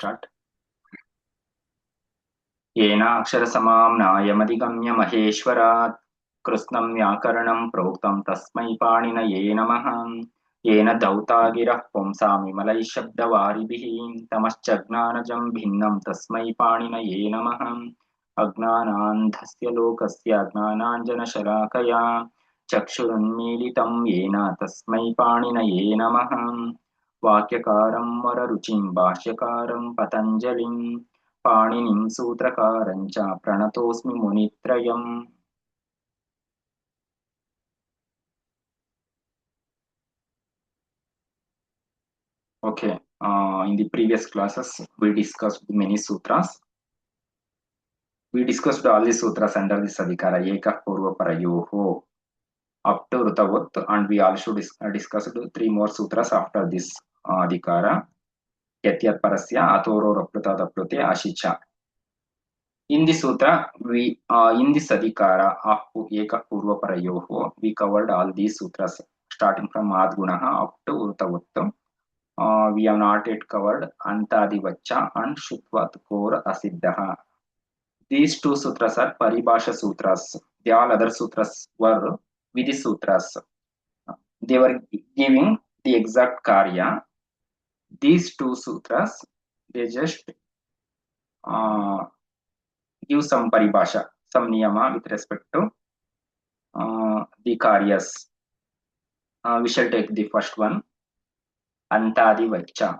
Start. येन अक्षरसमां नायमधिगम्य महेश्वरात् कृत्स्नं व्याकरणं प्रोक्तं तस्मै पाणिनये नमः। येन धौता गिरः पुंसां विमलैः शब्दवारिभिः तमश्चज्ञानजं भिन्नं तस्मै पाणिनये नमः। अज्ञानान्धस्य लोकस्य ज्ञानाञ्जनशलाकया चक्षुरुन्मीलितं येन तस्मै पाणिनये नमः। वाक्यकारं वररुचिं भाष्यकारं पतञ्जलिं पाणिनिं सूत्रकारं च प्रणतोऽस्मि मुनित्रयम्. Okay, in the previous classes we discussed many sutras. We discussed all the sutras under this adhikara Ekah Purva Parayoho up to Rutavut, and we also discussed three more sutras after this adhikara Yatyat Parasya Atoro Rapratadaprute Ashicha. In the sutra, we in this adhikara of Ekah Purva Parayoho, we covered all these sutras starting from Adgunaha up to Rutavut. We have not yet covered Antadivacha and Shutvat Kor Asiddhaha. These two sutras are Paribhasha Sutras. The all other sutras were Vidhi Sutras. They were giving the exact Karya. These two sutras, they just give some Paribhasha, some Niyama with respect to the Karyas. We shall take the first one, Antadivacha.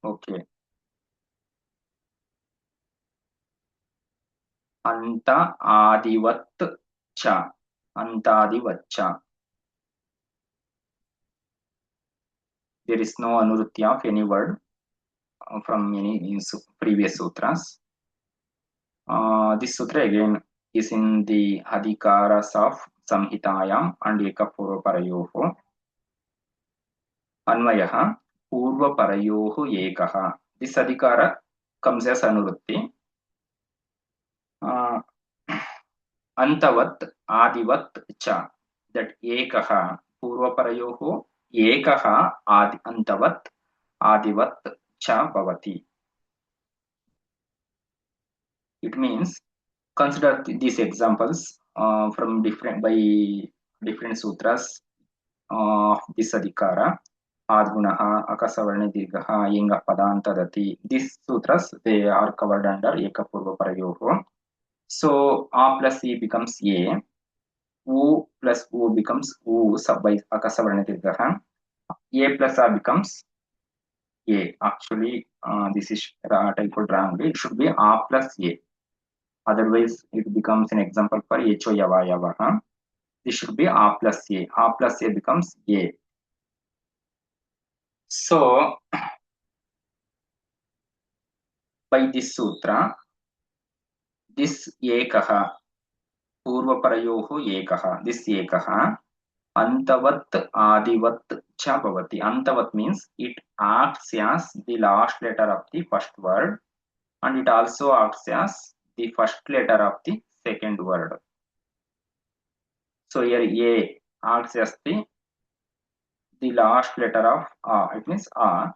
Okay. Anta Adivat Cha. Antadivacha. There is no anurutya of any word from any previous sutras. This sutra again is in the Adhikaras of Samhitayam and Ekapurva Parayoho. Anvayaha Purva Parayoho Ekaha. This Adhikara comes as Anurutti. Antavat Adivat Cha. That Ekaha Purva Parayoho Ekaha Adi Antavat Adivat Cha Bhavati. It means consider these examples from different sutras of this adhikara. Adgunaha, Akasavarni Dirgaha, Yinga Padantadati. These sutras, they are covered under Ekapurva Parayoho. So A plus E becomes A. U plus U becomes U sub by Akasavarni Dirgaha. A plus A becomes A. Actually, this is typed wrongly. It should be A plus A. Otherwise, it becomes an example for Echo Yavayavaha. This should be A plus A. A plus A becomes A. So, by this sutra, this Ekaha, Purva Parayoho Ekaha, this Ekaha, Antavat Adivat Cha Bhavati. Antavat means it acts as the last letter of the first word, and it also acts as the first letter of the second word. So here A acts as the last letter of A. It means A,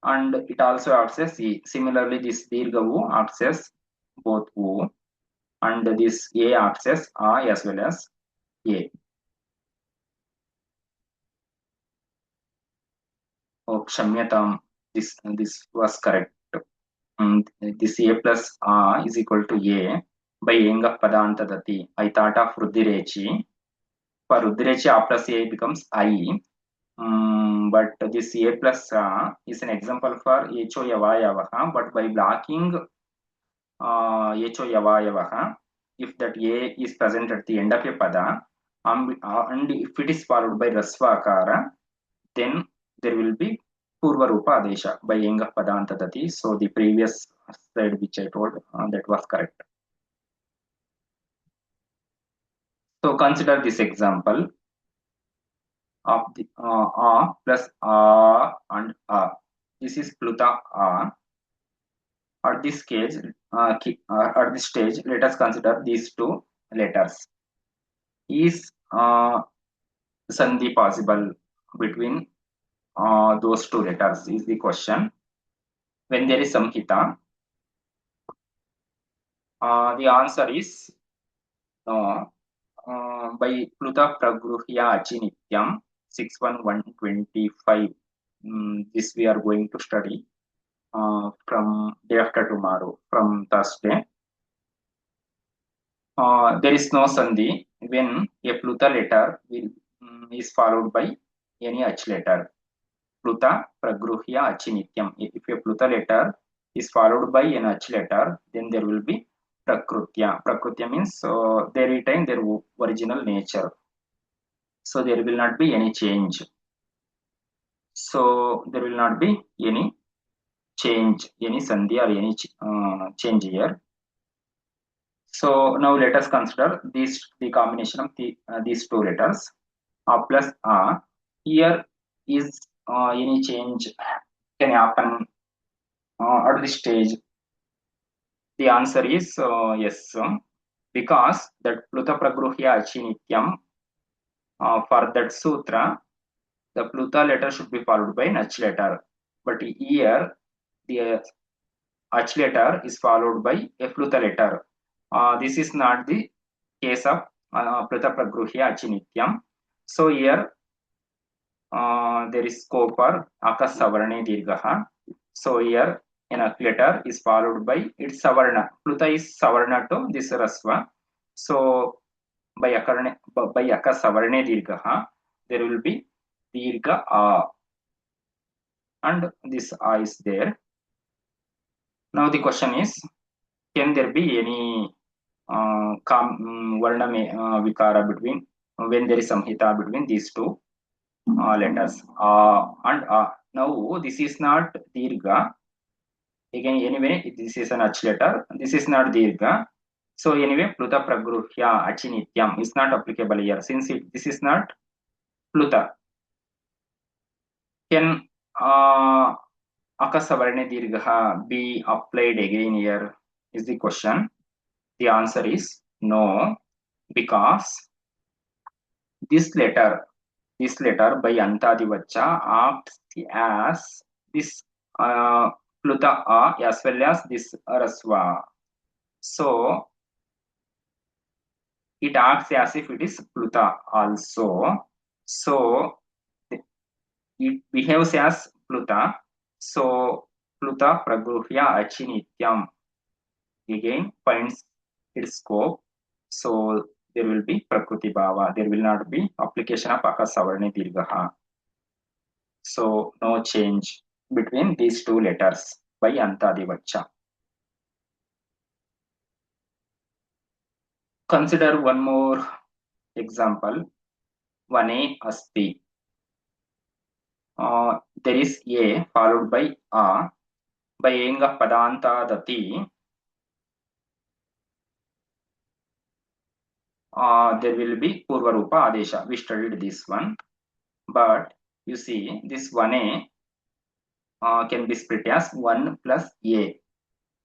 and it also acts as E. Similarly, this Dirgha U acts as both U, and this A acts as A as well as A. Oh, Kshamyatam, this was correct. This A plus A is equal to A by Enga Padantadati. I thought of Rudirechi. For Rudirechi, A plus A becomes I. But this A plus A is an example for Echo Yavayavaha, but by blocking Echo Yavayavaha, if that A is present at the end of a pada, and if it is followed by Rasvakara, then there will be Purva Rupa Adesha by Enga Padantadati. So the previous slide which I told, that was correct. So consider this example of the A plus A and A. This is Pluta A. At this stage, let us consider these two letters. Is sandhi possible between those two letters is the question. When there is samhita, the answer is no. By Pluta Pragruhya Achinityam 61125. This we are going to study from day after tomorrow, from Thursday. There is no sandhi when a Pluta letter is followed by any Ach letter. Pluta Pragruhya Achinityam. If a Pluta letter is followed by an Ach letter, then there will be Prakrutya. Prakrutya means they retain their original nature. So there will not be any change. So there will not be any change, any sandhi or any change here. So now let us consider the combination of these two letters A plus A. Here is any change can happen at this stage. The answer is yes, because that Pluta Pragruhya Achinityam for that sutra, the Pluta letter should be followed by an Ach letter. But here the Ach letter is followed by a Pluta letter. This is not the case of Pluta Pragruhya Achinityam. So here there is scope for Akas Savarne Dirgaha. So here an Ach letter is followed by its Savarna. Pluta is Savarna to this Rasva. So by Akas Savarne Dirgaha, there will be Dirga A. And this A is there. Now the question is, can there be any Varna Vikara between when there is Samhita between these two letters and now this is not Dirga. Again, anyway, this is an Ach letter. This is not Dirga. So anyway, Pluta Pragruhya Achinityam is not applicable here since this is not Pluta. Can Akasavarne Dirgaha be applied again here is the question. The answer is no, because this letter by Antadivacha acts as this Pluta A as well as this Rasva. So it acts as if it is Pluta also. So it behaves as Pluta. So Pluta Pragruhya Achinityam again finds its scope. So there will be Prakruti Bhava. There will not be application of Akasavarne Dirgaha. So no change between these two letters by Antadivacha. Consider one more example. Vane Asti. There is A followed by A. By Enga Padanta Dati, there will be Purvarupa Adesha. We studied this one. But you see, this 1A can be split as 1 plus A.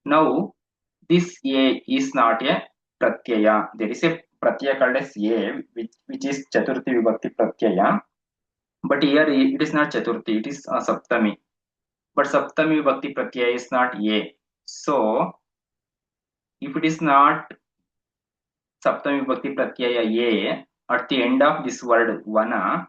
Now, this A is not a Pratyaya. There is a Pratyaya called as A, which is Chaturthi Vibhakti Pratyaya. But here it is not Chaturthi, it is Saptami. But Saptami Vibhakti Pratyaya is not A. So, if it is not Saptami Vibhakti Pratyaya A at the end of this word Vana,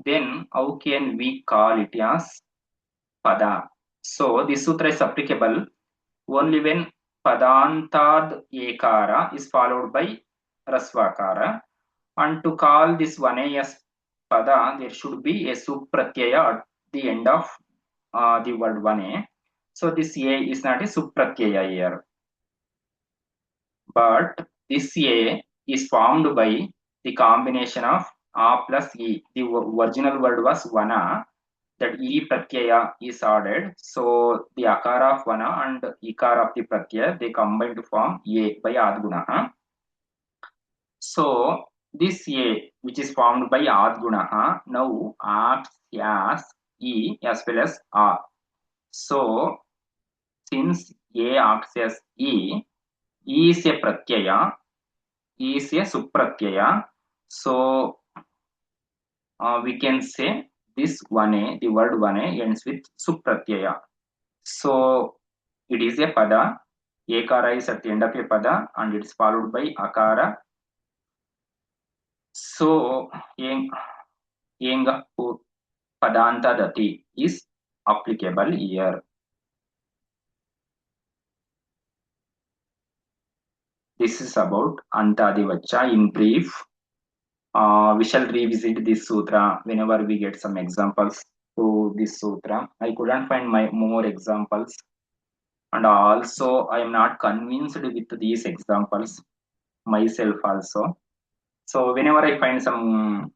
then how can we call it as Pada? So this sutra is applicable only when Padantad Ekara is followed by Rasvakara. And to call this Vane as Pada, there should be a Supratyaya at the end of the word Vane. So this A is not a Supratyaya here. But this A is formed by the combination of A plus E. The original word was Vana. That E Pratyaya is added. So the Akara of Vana and Ikara of the Pratyaya, they combine to form A by Adgunaha. So this A, which is formed by Adgunaha, now acts as E as well as A. So since A acts as E is a Pratyaya, E is a Supratyaya. So we can say this 1a, the word 1a ends with supratyaya. So it is a pada. Ekara is at the end of a pada and it's followed by akara. So yenga padanta dati is applicable here. This is about Antadivacha in brief. We shall revisit this sutra whenever we get some examples to this sutra. I couldn't find more examples, and also I am not convinced with these examples myself also. So whenever I find some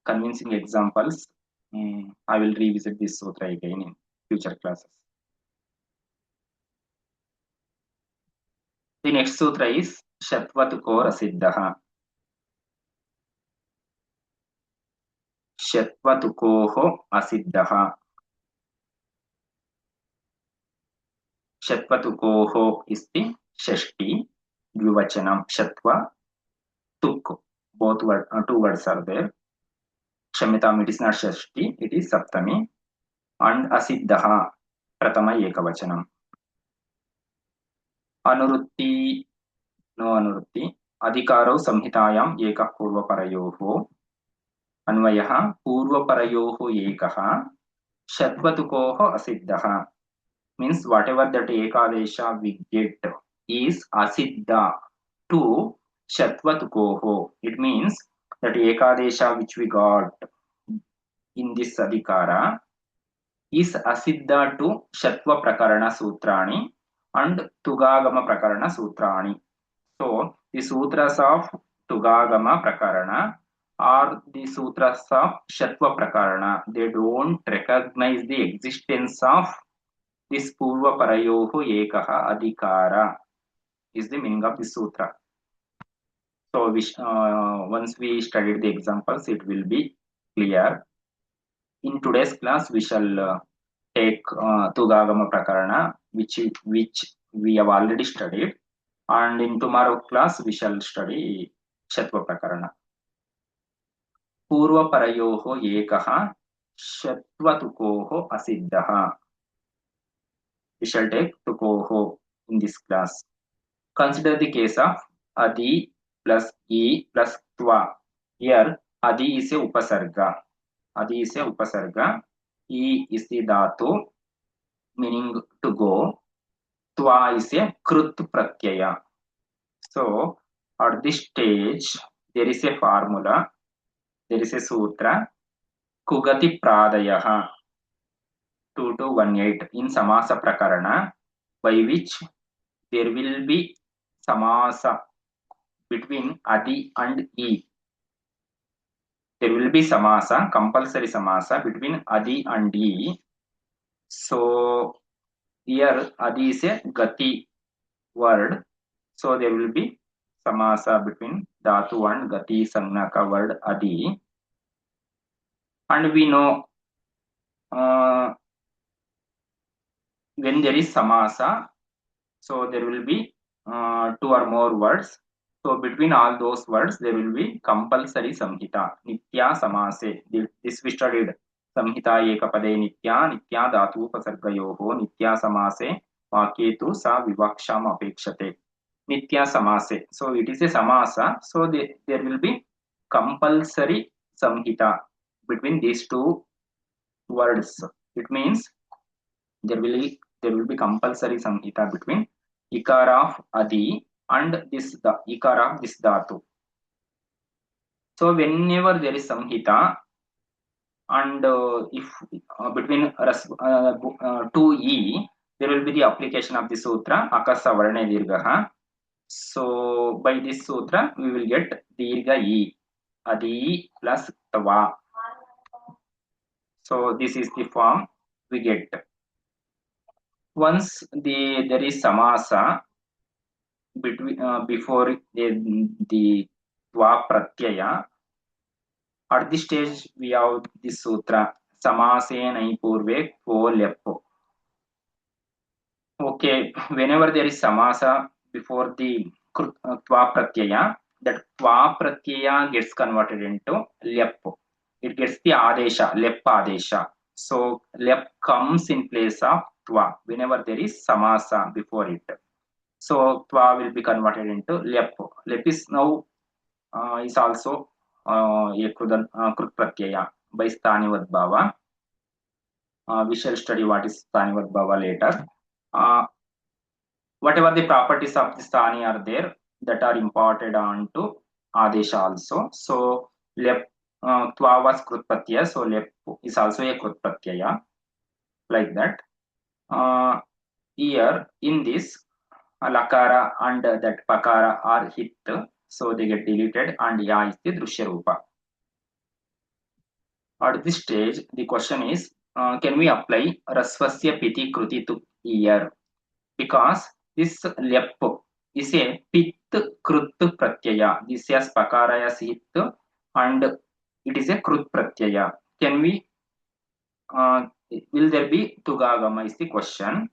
convincing examples, I will revisit this sutra again in future classes. The next sutra is Shatvatukora Siddhaha. Shatwatukoho Asiddhaha. Shatwatukoho is the Shashti, Dvivachanam. Shatva, Tuk. Both two words are there. Kshamyatam, it is not Shashti, it is Saptami. And Asiddhaha, Pratama Ekavachanam. Anurutti, no Anurutti. Adhikaro Samhitayam Ekah Purvaparayoho. Anvayah Purvaparayoho Ekah. Shatwatukoho Asiddhaha. Means whatever that Ekadesha we get is Asiddha to Shatwatukoho. It means that Ekadesha which we got in this Adhikara is Asiddha to Shatva Prakarana Sutrani and Tugagama Prakarana Sutrani. So the sutras of Tugagama Prakarana or the sutras of Shatva Prakarana, they don't recognize the existence of this Purva Parayoho Ekaha Adhikara is the meaning of the sutra. So once we studied the examples, it will be clear. In today's class, we shall take Tugagama Prakarana, which we have already studied, and in tomorrow class we shall study Shatva Prakarana. Purva Parayoho Ekaha Shatvatukoho Asiddhaha. We shall take Tukoho in this class. Consider the case of Adi plus E plus Twa. Here, Adi is a Upasarga. Adi is a Upasarga. E is the Dhatu, meaning to go. Twa is a Krut Pratyaya. So, at this stage, there is a formula, there is a sutra, Kugati Pradayaha 2218 in Samasa Prakarana, by which there will be Samasa between Adi and E. There will be Samasa, compulsory Samasa between Adi and E. So here Adi is a Gati word. So there will be Samasa between Dhatu and Gati Sannaka word Adi. And we know when there is Samasa, so there will be two or more words. So between all those words, there will be compulsory samhita, nitya samase. This we studied. Samhita ekapade nitya, nitya dhatu upasargayoho, nitya samase, vakyetu sa vivaksham apekshate. Nitya samase. So it is a samasa. So there will be compulsory samhita between these two words. It means there will be compulsory samhita between ikara of Adi and this the ikara of this dhatu. So whenever there is samhita and if between 2e, there will be the application of the sutra akasa varne dirgha. So by this sutra we will get dirgha e, Adi plus tava. So this is the form we get. Once there is samasa between before the tva pratyaya, at this stage we have this sutra samase nai purve po lepo. Okay, whenever there is samasa before the tva pratyaya, that tva pratyaya gets converted into lepo. it gets the adesha, lep adesha. So lep comes in place of twa whenever there is samasa before it. So twa will be converted into lep. Lep is now is also a krut pratyaya by Stanivat Bhava. We shall study what is Stanivat Bhava later. Whatever the properties of the Stani are there that are imported onto Adesha also. So lep twa was krut pratyaya, so lep is also a krut pratyaya, like that. Here in this lakara and that pakara are hit, so they get deleted, and ya is the drushya rupa. At this stage, the question is, can we apply rasvasya piti kruti to here? Because this lep is a pit krut pratyaya. This has pakara as hit, and it is a krut pratyaya. Can we, will there be tugagama is the question.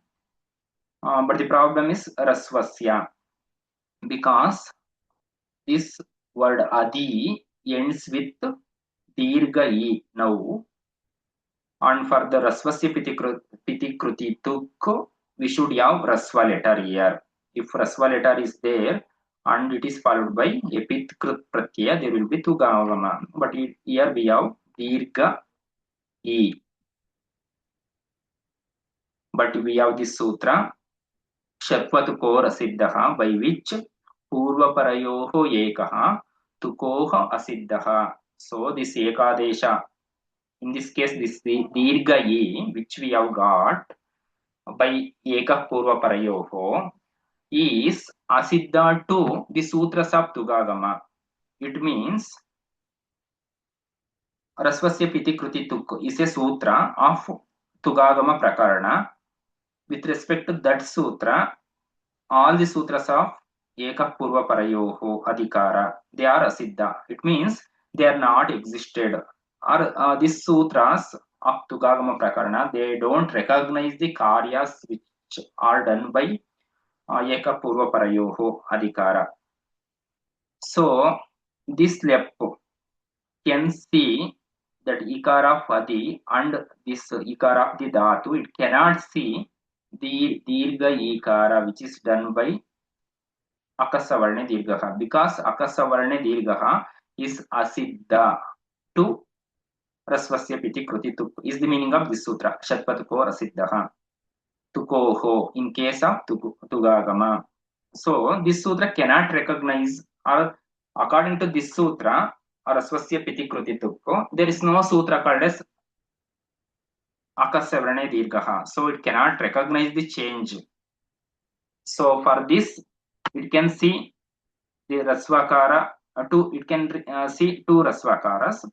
But the problem is rasvasya, because this word adi ends with dirgha e now, and for the rasvasya piti kruti tuk, we should have rasva letter here. If rasva letter is there and it is followed by a pit krut pratyaya, there will be tugagama. But here we have dirgha e. But we have this sutra Shatvatukor asiddha, by which Purvaparayoho ekaha tukoha asiddha. So this ekadesha, in this case this dirgha e, which we have got by eka Purvaparayoho, is asiddha to the sutras of Tugagama. It means Rasvasya Piti Kruti Tuk is a sutra of Tugagama Prakarana. With respect to that sutra, all the sutras of Eka Purva Parayoho Adhikara, they are asiddha. It means they are not existed. Or these sutras of Tugagama Prakarana, they don't recognize the karyas which are done by Eka Purva Parayoho Adhikara. So this lep can see that ikara of adi and this ikara of the dhatu, it cannot see the dirgha ikara which is done by akasavarne dirgha, because akasavarne dirgha is asiddha to rasvasya piti kruti tuk is the meaning of this sutra. Shatpatuko asiddha tukoho in case of tugagama. So this sutra cannot recognize, or according to this sutra rasvasya piti kruti tukko, there is no sutra called as akasavarne dirgha, so it cannot recognize the change. So for this it can see the rasvakara, it can see two rasvakaras.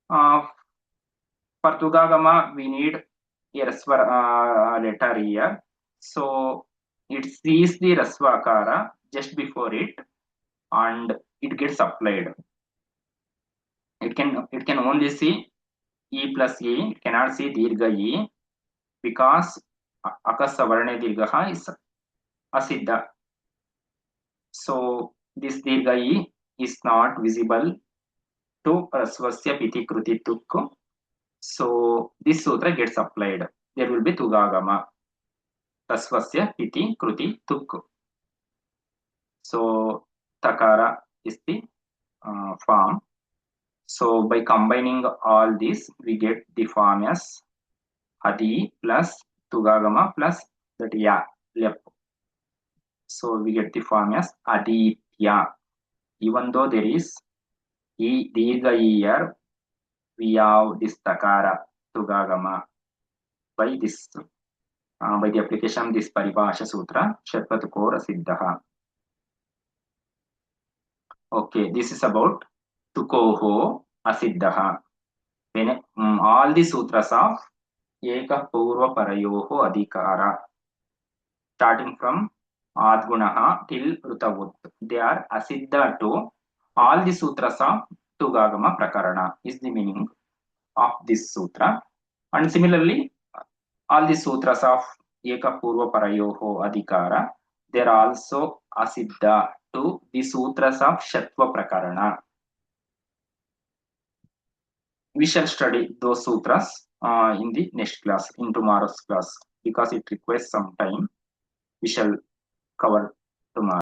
For tugagama we need a rasva letter here, so it sees the rasvakara just before it and it gets applied. It can only see e plus e, it cannot see dirgha e, because akasavarne dirgha is asiddha. So this dirgha e is not visible to rasvasya piti kruti tuk. So this sutra gets applied. There will be tugagama. Rasvasya piti kruti tuk. So takara is the form. So by combining all this, we get the form as adi plus tugagama plus that ya lep. So we get the form as aditya. Even though there is e dirgha here, we have this takara tugagama by this by the application of this paribhasha sutra Shatpatukora Siddhaha. Okay, this is about Tukoho Asiddhaha. When all the sutras of Eka Purva Parayoho Adhikara, starting from Adgunaha till Rutavut, they are Asiddha to all the sutras of Tugagama Prakarana is the meaning of this sutra. And similarly, all the sutras of Eka Purva Parayoho Adhikara, they are also Asiddha to the sutras of Shatva Prakarana. we shall study those sutras in the next class, in tomorrow's class, because it requires some time. We shall cover